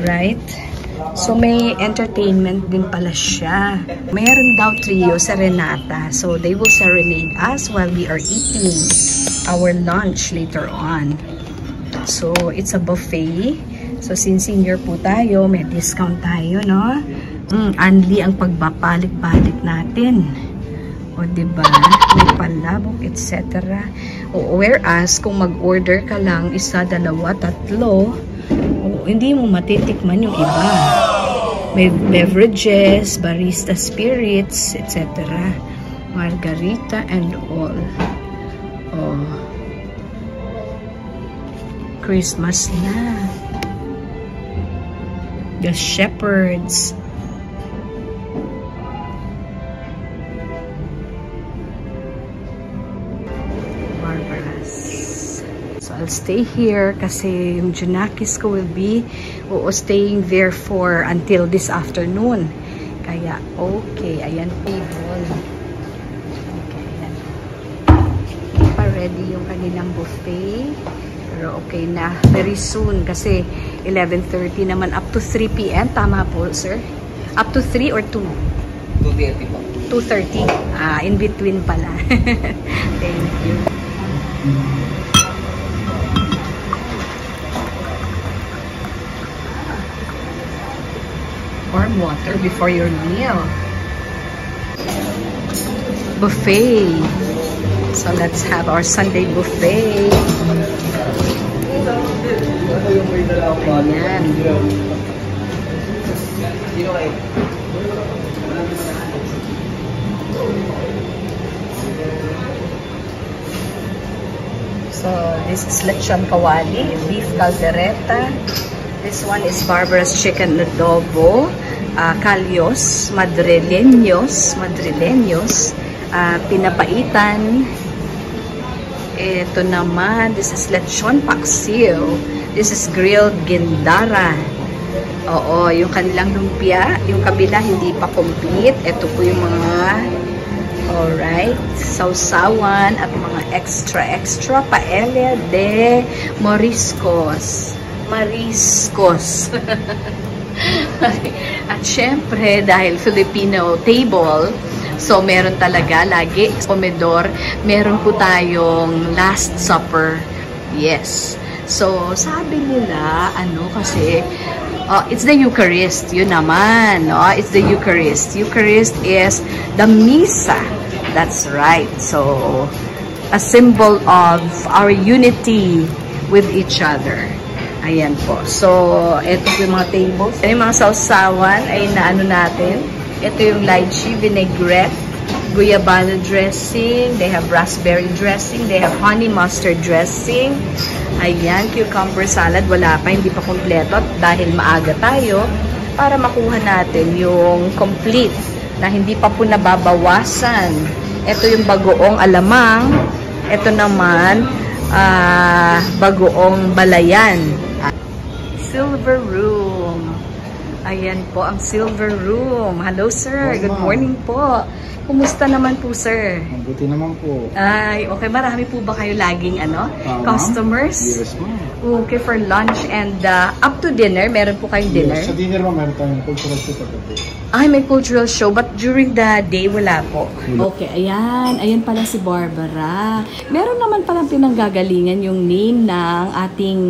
Right? So, may entertainment din pala siya. Mayroon daw trio sa Renata. So, they will serenade us while we are eating our lunch later on. So, it's a buffet. So, since senior po tayo, may discount tayo, no? Anli ang pagbabalik-balik natin. O, diba? May palabok, etc. O, whereas, kung mag-order ka lang, isa, dalawa, tatlo, hindi mo matitikman yung iba. May beverages, barista spirits, etc. Margarita and all. Oh. Christmas na. The shepherds. I'll stay here kasi yung Junakis ko will be staying there for until this afternoon. Kaya, okay. Ayan, table. Okay, ayan. Hindi pa ready yung kanilang buffet. Pero okay na. Very soon kasi 11:30 naman up to 3 p.m. Tama po, sir? Up to 3 or 2? 2:30 po. 2:30. In between pala. Thank you. Warm water before your meal. Buffet. So let's have our Sunday buffet. Ayan. So this is lechon kawali, beef caldereta. This one is Barbara's chicken adobo, kalyos, madrileños, pinapaitan. Ito naman, this is lechon paksiw. This is grilled gindara. Oo, yung kanilang lumpia, yung kabila hindi pa complete. Ito po yung mga, alright, sausawan at mga extra paella de moriscos. At syempre, dahil Filipino table, so meron talaga lagi komedor, meron po tayong Last Supper. Yes. So, sabi nila, kasi, it's the Eucharist. Yun naman, no? It's the Eucharist. Eucharist is the Misa. That's right. So, a symbol of our unity with each other. Ayan po. So, ito po yung mga tables. Yung mga sausawan ay naano natin. Ito yung lychee, vinaigrette, guyabano dressing. They have raspberry dressing. They have honey mustard dressing. Ayan, cucumber salad. Wala pa, hindi pa kompleto. Dahil maaga tayo, para makuha natin yung complete na hindi pa po nababawasan. Ito yung bagoong alamang. Ito naman, bagoong balayan. Silver room. Ayan po ang silver room. Hello, sir. Good morning po. Kumusta naman po, sir? Mabuti naman po. Ay, okay. Marami po ba kayo laging customers? Yes, ma'am. Okay, for lunch and up to dinner. Meron po kayong dinner? Yes, sa dinner, ma'am, meron tayong cultural show pagdating. Ay, may cultural show. But during the day, wala po. Okay, ayan. Ayan pala si Barbara. Meron naman palang pinanggagalingan yung name ng ating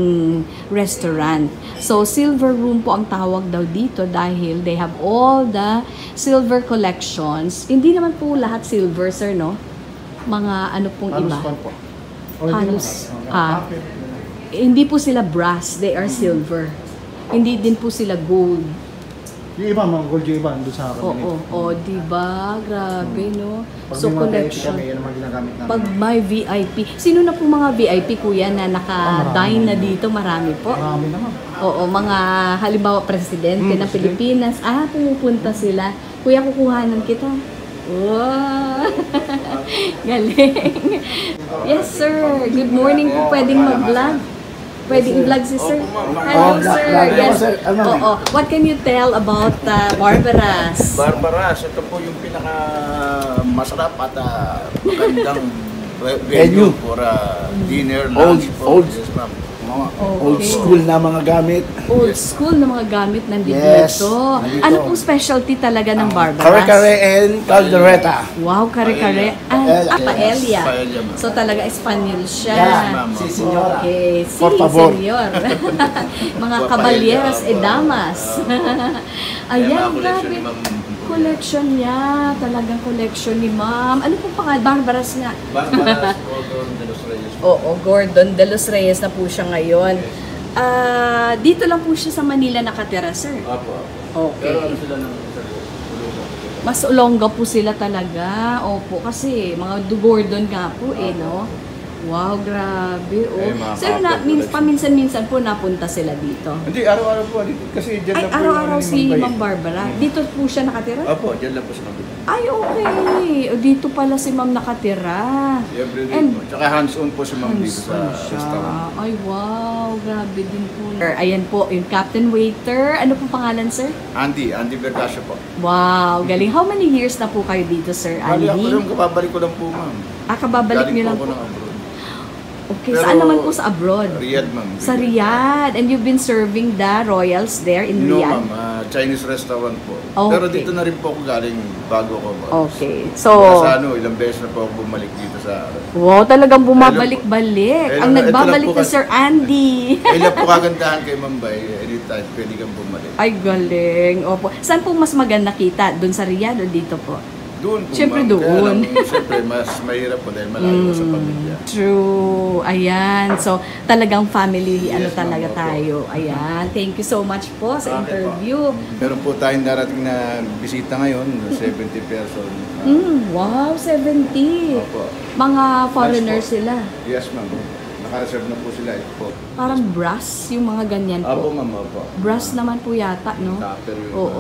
restaurant. So, silver room po ang tawag daw dito dahil they have all the silver collections. Hindi naman po lahat silver, sir, no? Mga ano pong iba? Halos. Hindi po sila brass. They are silver. Hindi din po sila gold. Yung iba, mga gold yung iba, doon sa akin. Oo, diba? Grabe, no? Pag So, may collection. yan naman ginagamit namin. Pag may VIP. Sino na po mga VIP, kuya, na naka-dine na dito? Marami po. Marami naman. Oo, mga halimbawa presidente ng Pilipinas. Pumupunta sila. Kuya, kukuhanan kita. Wow! Galing. Yes, sir. Good morning po. Pwedeng mag-vlog. Pwedeng vlog si sir. Hello, sir. Yes. Oo. What can you tell about Barbara's? Barbara's, ito po yung pinaka masarap at magandang venue for dinner, lunch. Yes, ma'am. Mga Okay. old school na mga gamit. Old school na mga gamit nandito. Yes, nandito. Ano pong specialty talaga ng Barbaras? Kare-kare and caldereta. Wow, kare-kare. Paella. Paella, ma'am. So talaga Espanyol siya. Yes, ma'am. Si señora. Okay. Si Por favor. senyor. Mga caballeros e damas. Ayan, grabe. Collection niya. Talagang collection ni ma'am. Ano pong pangalan? Barbaras nga. Barbaras, Gordon de los Reyes. Oo, Gordon de los Reyes na po siya ngayon. Dito lang po siya sa Manila nakatira, sir. Apo. Okay. Pero ano sila ng Mas ulongga po sila talaga. Opo, kasi mga Gordon nga po no? Wow, grabe. Oh. mga Sir, couple paminsan-minsan po napunta sila dito. Hindi, araw-araw po. Kasi dyan Ay, lang po araw-araw yung si Ma'am Bay. Ma'am Barbara. Dito po siya nakatira? Opo, dyan lang po sa Mambay. Ay, okay. O, dito pala si Ma'am nakatira. Everyday And po. Tsaka hands-on po si Ma'am dito sa hands-on siya. restaurant. Ay, wow. Grabe din po. Ayan po, yung captain waiter. Ano po pangalan, sir? Andy Vergasio po. Wow, galing. How many years na po kayo dito, sir Bali ako Andy? lang, kababalik ko lang po, ma'am. Kababalik Galing niyo lang po po. ako ng abroad. Okay, Pero, saan naman po sa abroad? Riyadh, ma'am. Sa Riyadh. And you've been serving the royals there in No, Riyadh? ma'am. Chinese restaurant po. Okay. Pero dito na rin po ako galing bago ako. Okay. Kaya So, sa ilang beses na po ako bumalik dito sa... wow, talagang bumabalik-balik. Ang Ito nagbabalik lang po na Sir Andy. Ilan po kagandahan kay Mambay, anytime pwede kang bumalik. Ay, galing. Opo. Saan po mas maganda kita? Doon sa Riyadh o dito po? Doon po, Siyempre ma'am. doon. Kaya lang, siyempre, mas mahirap po dahil malayo sa pamilya. True. Ayan. So, talagang family, ano Yes, talaga ma'am. tayo. Ayan. Thank you so much po sa Okay po. interview. Meron po tayong darating na bisita ngayon, 70 person. Wow, 70. Opo. Mga foreigners Yes po. sila. Yes, ma'am. Naka-reserve na po sila. Ito po. Parang brass, yung mga ganyan Opo, po. ma'am. Opo. Brass naman po yata, no? Copper yun. Oo,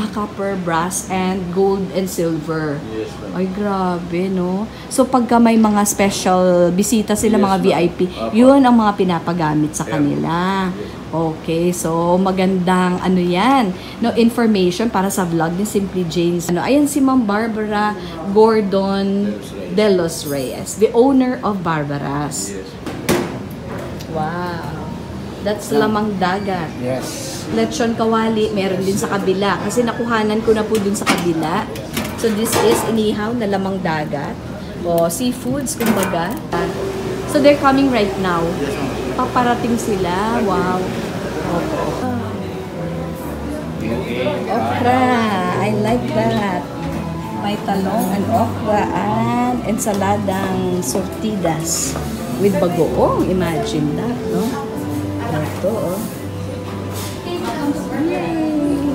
copper, brass, and gold and silver. Yes, ma'am. Ay, grabe, no? So, pagka may mga special bisita sila, Yes, mga ma'am. VIP, Opo. yun ang mga pinapagamit sa Yeah. kanila. Okay, so magandang ano yan, no, information para sa vlog ni Simply Jane's. Ano, ayan si Ma'am Barbara Gordon de los Reyes, the owner of Barbaras. Yes. Wow. That's lamang dagat. Yes. Lechon kawali, meron din sa kabila. Kasi nakuhanan ko na po dun sa kabila. So this is inihaw na lamang dagat. O seafoods, kumbaga. So they're coming right now. Yes, ma'am. Paparating sila. Wow. Okra. I like that. May talong and okra and ensaladang sortidas with bagoong. Imagine that, no? Ito, oh. Yay!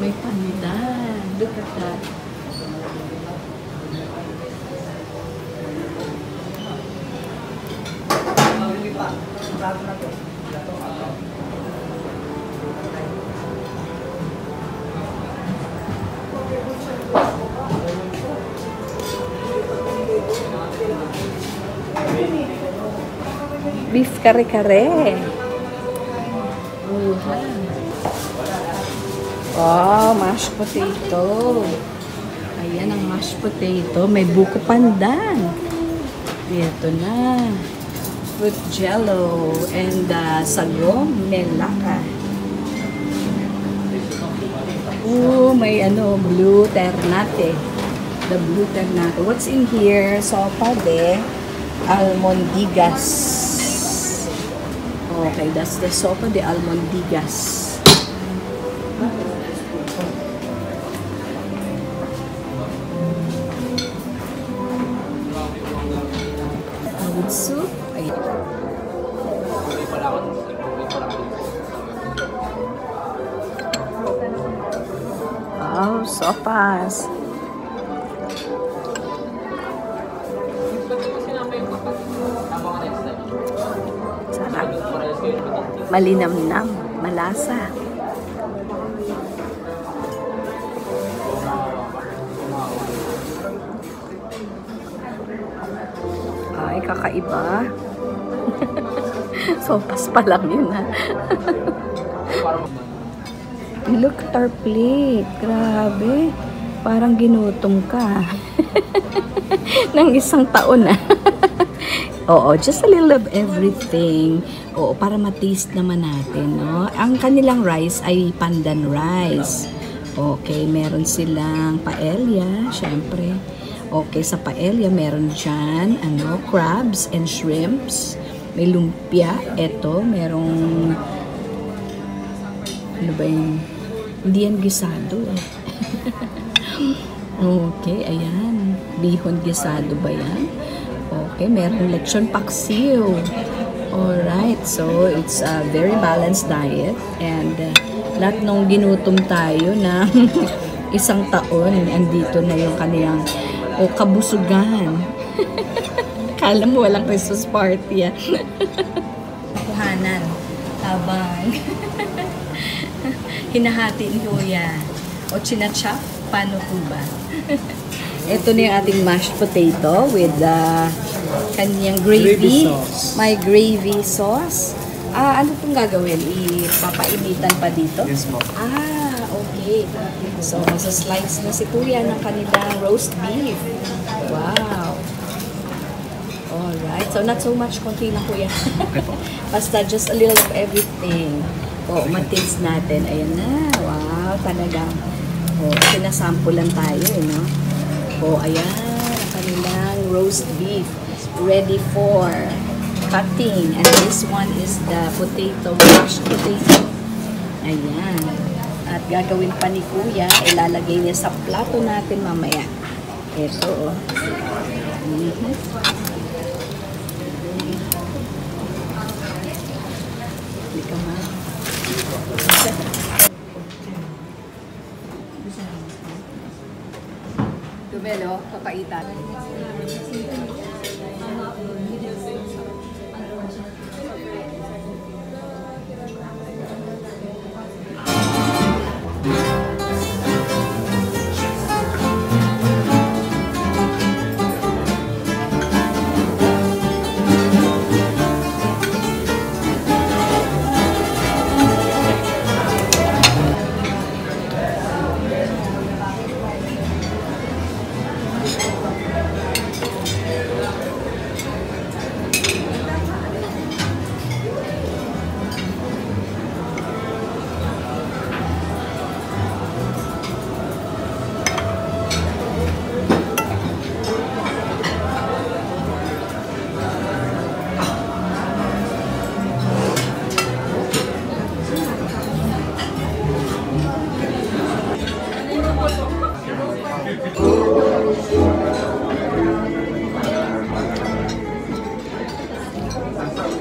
May pandan. Look at that. Beef kare-kare. Oh, mashed potato. Ayan ang mashed potato. May buko pandan. Ito na. Fruit jello and sagong melaka. Oh, may blue ternate. The blue ternate. What's in here? Sopa de almondigas. Okay, that's the sopa de almondigas. With soup. Ayan. Oh, sopas. Sarap. Malinamnam. Malasa. Ay, kakaiba. Sopas pa lang yun, ha? Look at our plate. Grabe. Parang ginutom ka. Nang isang taon, ha? Oo, just a little of everything. Oo, para ma-taste naman natin, no? Ang kanilang rice ay pandan rice. Okay, meron silang paella, syempre. Okay, sa paella, meron dyan, crabs and shrimps. May lumpia. Eto, merong, ano ba yun? Hindi yan gisado. Okay, ayan. Bihon gisado ba yan? Okay, meron lechon paksiw. Alright, so it's a very balanced diet. And lahat nung ginutom tayo na isang taon, andito na yung kaniyang kabusugan. Kala mo walang Christmas party yan. Kuhanan. Habang hinahati ni Kuya. O chinachap, paano po ba? Ito na yung ating mashed potato with kanyang gravy. May gravy sauce. Ano itong gagawin? Ipapainitan pa dito? Yes, ma'am. Okay. So, masaslice na si Kuya ng kanilang roast beef. Wow. Alright. So, not so much. Konti lang, Kuya. Okay po. Basta just a little of everything. Mataste natin. Ayan na. Wow. Talagang. Sinasample lang tayo, no? Ayan. Ang kanilang roast beef. Ready for cutting. And this one is the potato, mashed potato. Ayan. At gagawin pa ni Kuya, ilalagay niya sa plato natin mamaya. Ito, Hindi ka ma. Dumelo, papaitan.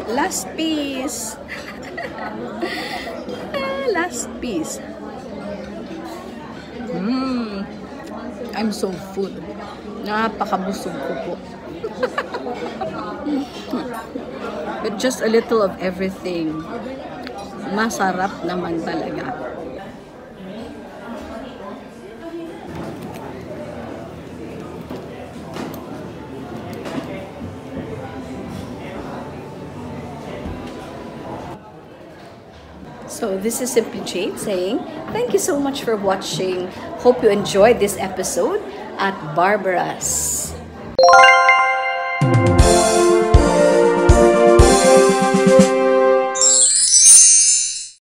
Last piece. Last piece. I'm so full. Napakabusog ko po. With just a little of everything. Masarap naman talaga. So this is Simply Jade saying, thank you so much for watching. Hope you enjoyed this episode at Barbara's.